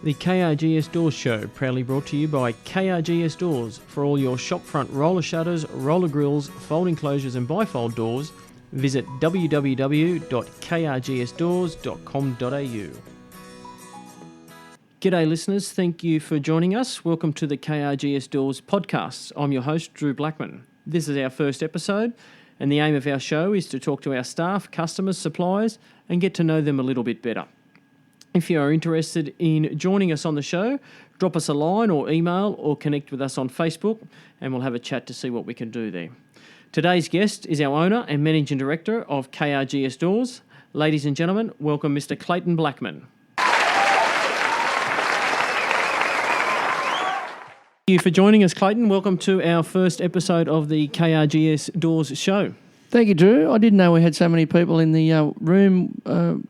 The KRGS Doors Show, proudly brought to you by KRGS Doors. For all your shopfront roller shutters, roller grills, folding closures and bifold doors, visit www.krgsdoors.com.au. G'day listeners, thank you for joining us. Welcome to the KRGS Doors podcast. I'm your host, Drew Blackman. This is our first episode, and the aim of our show is to talk to our staff, customers, suppliers, and get to know them a little bit better. If you are interested in joining us on the show, drop us a line or email or connect with us on Facebook and we'll have a chat to see what we can do there. Today's guest is our owner and Managing Director of KRGS Doors. Ladies and gentlemen, welcome Mr. Clayton Blackman. Thank you for joining us, Clayton. Welcome to our first episode of the KRGS Doors show. Thank you, Drew. I didn't know we had so many people in the room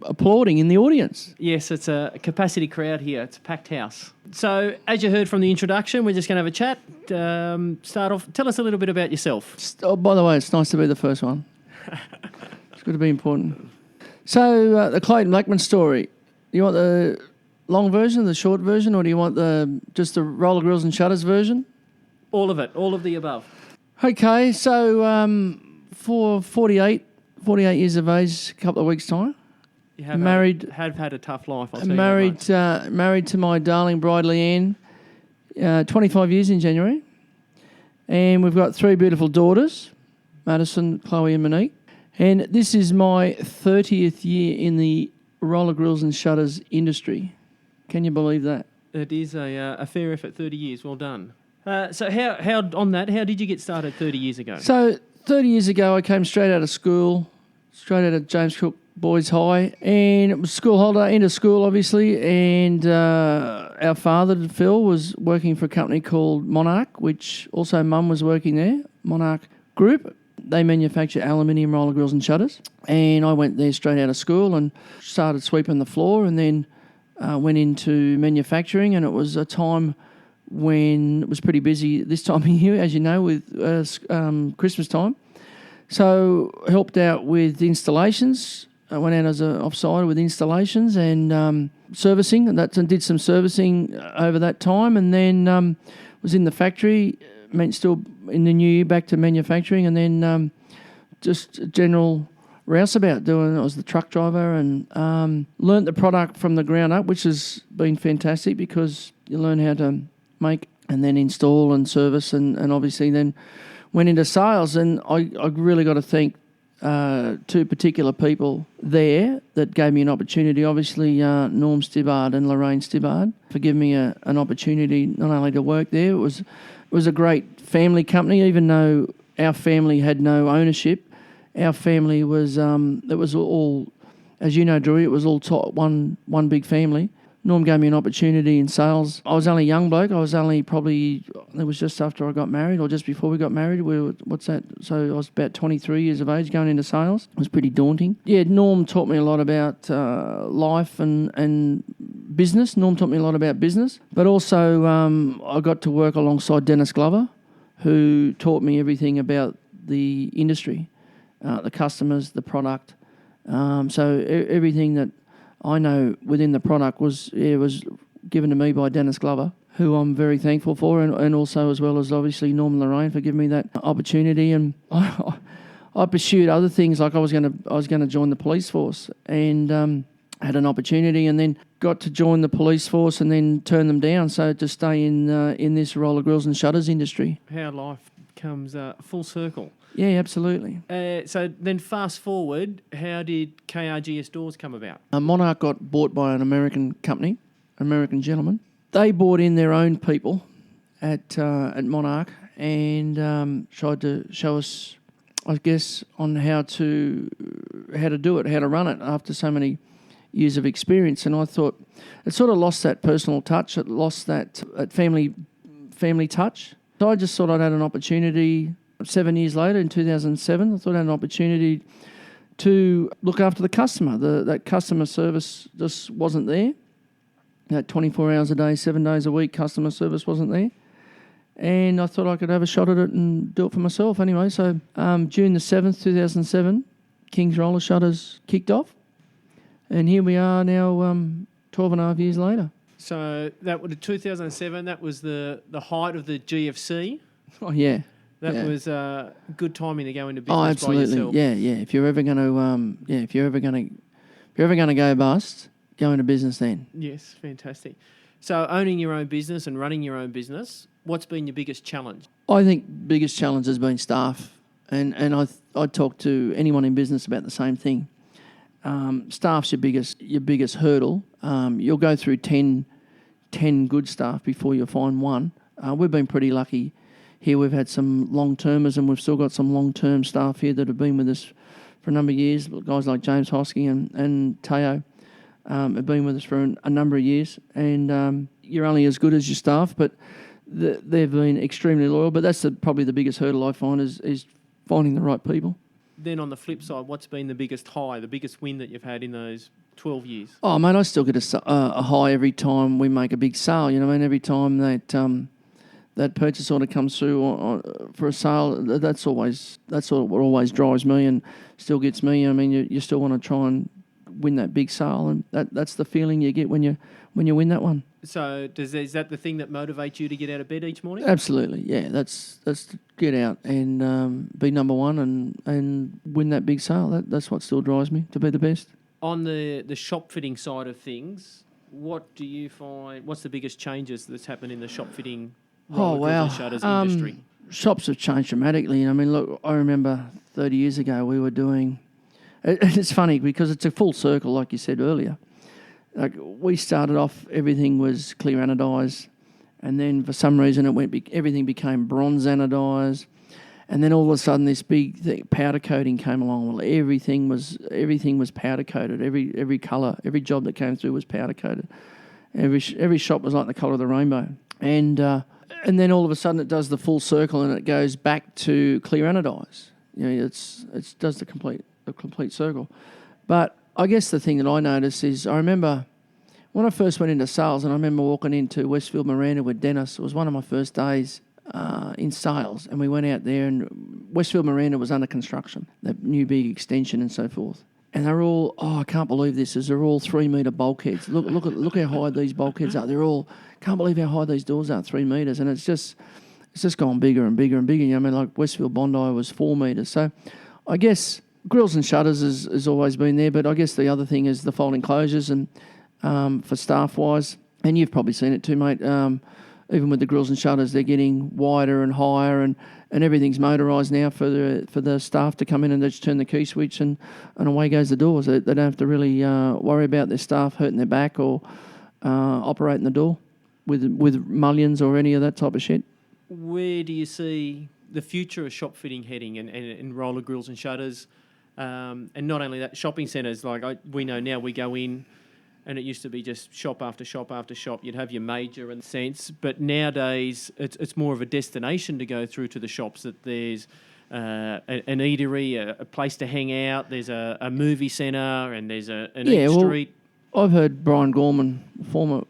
applauding in the audience. Yes, it's a capacity crowd here. It's a packed house. So, as you heard from the introduction, we're just going to have a chat. Start off, tell us a little bit about yourself. Oh, by the way, it's nice to be the first one. It's good to be important. So, the Clayton Blackman story. You want the long version, the short version, or do you want just the roller grills and shutters version? All of it, all of the above. Okay, so for 48 years of age, a couple of weeks' time. You have had a tough life, I'll tell you married to my darling bride, Leanne, 25 years in January. And we've got 3 beautiful daughters, Madison, Chloe and Monique. And this is my 30th year in the roller grills and shutters industry. Can you believe that? It is a fair effort, 30 years. Well done. So how did you get started 30 years ago? So 30 years ago, I came straight out of school, straight out of James Cook Boys High, and it was school holiday, end of school, obviously, and our father, Phil, was working for a company called Monarch, which also Mum was working there, Monarch Group. They manufacture aluminium roller grills and shutters, and I went there straight out of school and started sweeping the floor, and then went into manufacturing, and it was a time when it was pretty busy this time of year, as you know, with Christmas time. So helped out with installations. I went out as an offside with installations and servicing, and did some servicing over that time, and then was in the factory, still in the new year back to manufacturing, and then just a general rouseabout I was the truck driver and learnt the product from the ground up, which has been fantastic because you learn how to make and then install and service and obviously then went into sales, and I really got to thank 2 particular people there that gave me an opportunity. Obviously Norm Stibbard and Lorraine Stibbard for giving me an opportunity not only to work there. It was a great family company, even though our family had no ownership. Our family was it was all, as you know, Drew, it was all one big family. Norm gave me an opportunity in sales. I was only a young bloke. I was only it was just after I got married or just before we got married. So I was about 23 years of age going into sales. It was pretty daunting. Yeah, Norm taught me a lot about life and business. Norm taught me a lot about business. But also I got to work alongside Dennis Glover, who taught me everything about the industry, the customers, the product. So everything that I know within the product was given to me by Dennis Glover, who I'm very thankful for, and also as well as obviously Norm and Lorraine for giving me that opportunity. And I pursued other things, like I was going to join the police force, and had an opportunity, and then got to join the police force, and then turn them down. So to stay in this roller grills and shutters industry. How life comes full circle. Yeah, absolutely. So then fast forward, how did KRGS Doors come about? Monarch got bought by an American company, American gentleman. They brought in their own people at Monarch and tried to show us, I guess, on how to do it, how to run it after so many years of experience. And I thought it sort of lost that personal touch. It lost that family touch. So I just thought I'd had an opportunity. 7 years later, in 2007, I thought I had an opportunity to look after the customer. That customer service just wasn't there. That 24 hours a day, 7 days a week, customer service wasn't there. And I thought I could have a shot at it and do it for myself anyway. So June the 7th, 2007, King's Roller Shutters kicked off. And here we are now 12 and a half years later. So that was 2007. That was the height of the GFC. Oh yeah. That was good timing to go into business Oh, absolutely. by yourself. Yeah. If you're ever going to, if you're ever going to go bust, go into business then. Yes, fantastic. So owning your own business and running your own business, what's been your biggest challenge? I think biggest challenge has been staff, and I talk to anyone in business about the same thing. Staff's your biggest hurdle. You'll go through 10 good staff before you find one. We've been pretty lucky here. We've had some long-termers, and we've still got some long-term staff here that have been with us for a number of years. Guys like James Hosky and Teo have been with us for a number of years, and you're only as good as your staff, but they've been extremely loyal. But that's probably the biggest hurdle I find is finding the right people. Then on the flip side, what's been the biggest high, the biggest win that you've had in those 12 years? Oh, mate, I still get a high every time we make a big sale. You know what I mean? Every time that purchase order comes through for a sale, that's what always drives me and still gets me. I mean, you still want to try and win that big sale, and that's the feeling you get when you win that one. So is that the thing that motivates you to get out of bed each morning? Absolutely, yeah. That's to get out and be number one and win that big sale. That's what still drives me to be the best. On the shop fitting side of things, what do you find? What's the biggest changes that's happened in the shop fitting shutters industry? Shops have changed dramatically. I mean, look, I remember 30 years ago we were doing. It's funny because it's a full circle, like you said earlier. Like we started off, everything was clear anodised, and then for some reason everything became bronze anodised, and then all of a sudden this big thing, powder coating came along. Well, everything was powder coated. Every colour, every job that came through was powder coated. Every shop was like the colour of the rainbow, and then all of a sudden it does the full circle and it goes back to clear anodised. You know, it does the complete circle. But I guess the thing that I noticed is I remember when I first went into sales, and I remember walking into Westfield Miranda with Dennis. It was one of my first days in sales, and we went out there, and Westfield Miranda was under construction, that new big extension and so forth. And they're all, I can't believe this, they're all 3 metre bulkheads. Look how high these bulkheads are. They're all, can't believe how high these doors are, 3 metres, and it's just gone bigger and bigger and bigger. You know, I mean, like Westfield Bondi was 4 metres. So I guess grills and shutters has always been there, but I guess the other thing is the folding closures and for staff-wise, and you've probably seen it too, mate, even with the grills and shutters, they're getting wider and higher, and everything's motorised now for the staff to come in and they just turn the key switch and away goes the doors. They don't have to really worry about their staff hurting their back or operating the door with mullions or any of that type of shit. Where do you see the future of shop fitting heading and roller grills and shutters? And not only that, shopping centres, we know now we go in and it used to be just shop after shop after shop. You'd have your major and sense, but nowadays it's more of a destination to go through to the shops, that there's an eatery, a place to hang out, there's a movie centre, and there's an eat street. I've heard Brian Gorman, former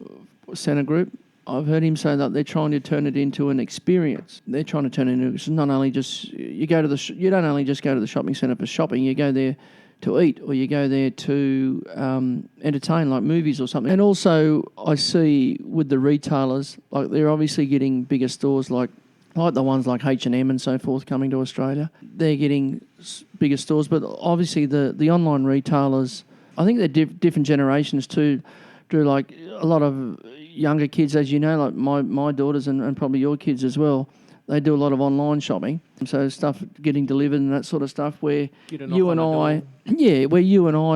centre group, I've heard him say that they're trying to turn it into an experience. They're trying to turn it into, it's not only just, you don't only just go to the shopping centre for shopping, you go there to eat, or you go there to entertain, like movies or something. And also I see with the retailers, like they're obviously getting bigger stores like the ones like H&M and so forth coming to Australia. They're getting bigger stores, but obviously the online retailers, I think they're different generations too, Drew, like a lot of younger kids, as you know, like my daughters and probably your kids as well, they do a lot of online shopping. So stuff getting delivered and that sort of stuff where you and I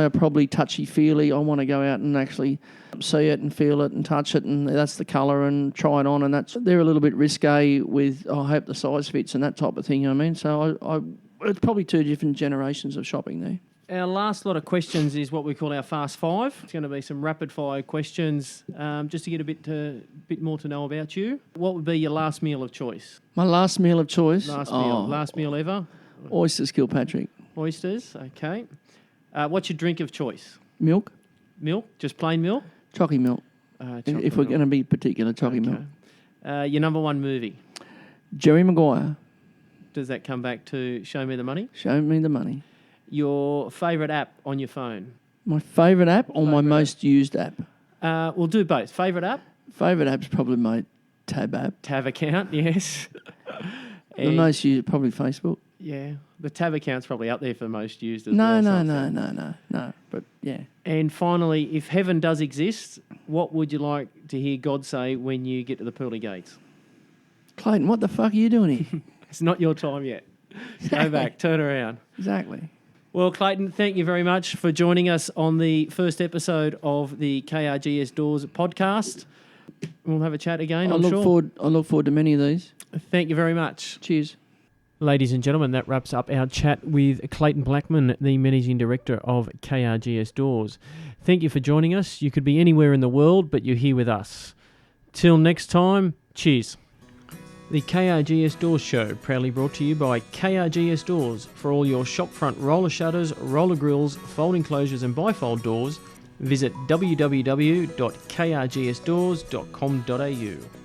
are probably touchy-feely. I want to go out and actually see it and feel it and touch it, and that's the colour, and try it on, and they're a little bit risque with, I hope the size fits and that type of thing, you know what I mean? So it's probably two different generations of shopping there. Our last lot of questions is what we call our Fast Five. It's going to be some rapid-fire questions just to get a bit more to know about you. What would be your last meal of choice? My last meal of choice? Last meal ever? Oysters, Kilpatrick. Oysters, okay. What's your drink of choice? Milk. Milk? Just plain milk? Chalky milk. If we're going to be particular, chalky milk. Your number one movie? Jerry Maguire. Does that come back to Show Me the Money? Show Me the Money. Your favourite app on your phone? My favourite app or my most used app? We'll do both. Favourite app? Favourite app's probably my Tab app. Tab account, yes. The most used, probably Facebook. Yeah, the Tab account's probably up there for the most used as No. well. But yeah. And finally, if heaven does exist, what would you like to hear God say when you get to the pearly gates? Clayton, what the fuck are you doing here? It's not your time yet. Go back, turn around. Exactly. Well, Clayton, thank you very much for joining us on the first episode of the KRGS Doors podcast. We'll have a chat again, I I'm sure. look forward to many of these. Thank you very much. Cheers. Ladies and gentlemen, that wraps up our chat with Clayton Blackman, the Managing Director of KRGS Doors. Thank you for joining us. You could be anywhere in the world, but you're here with us. Till next time, cheers. The KRGS Doors Show, proudly brought to you by KRGS Doors. For all your shopfront roller shutters, roller grills, folding closures and bifold doors, visit www.krgsdoors.com.au.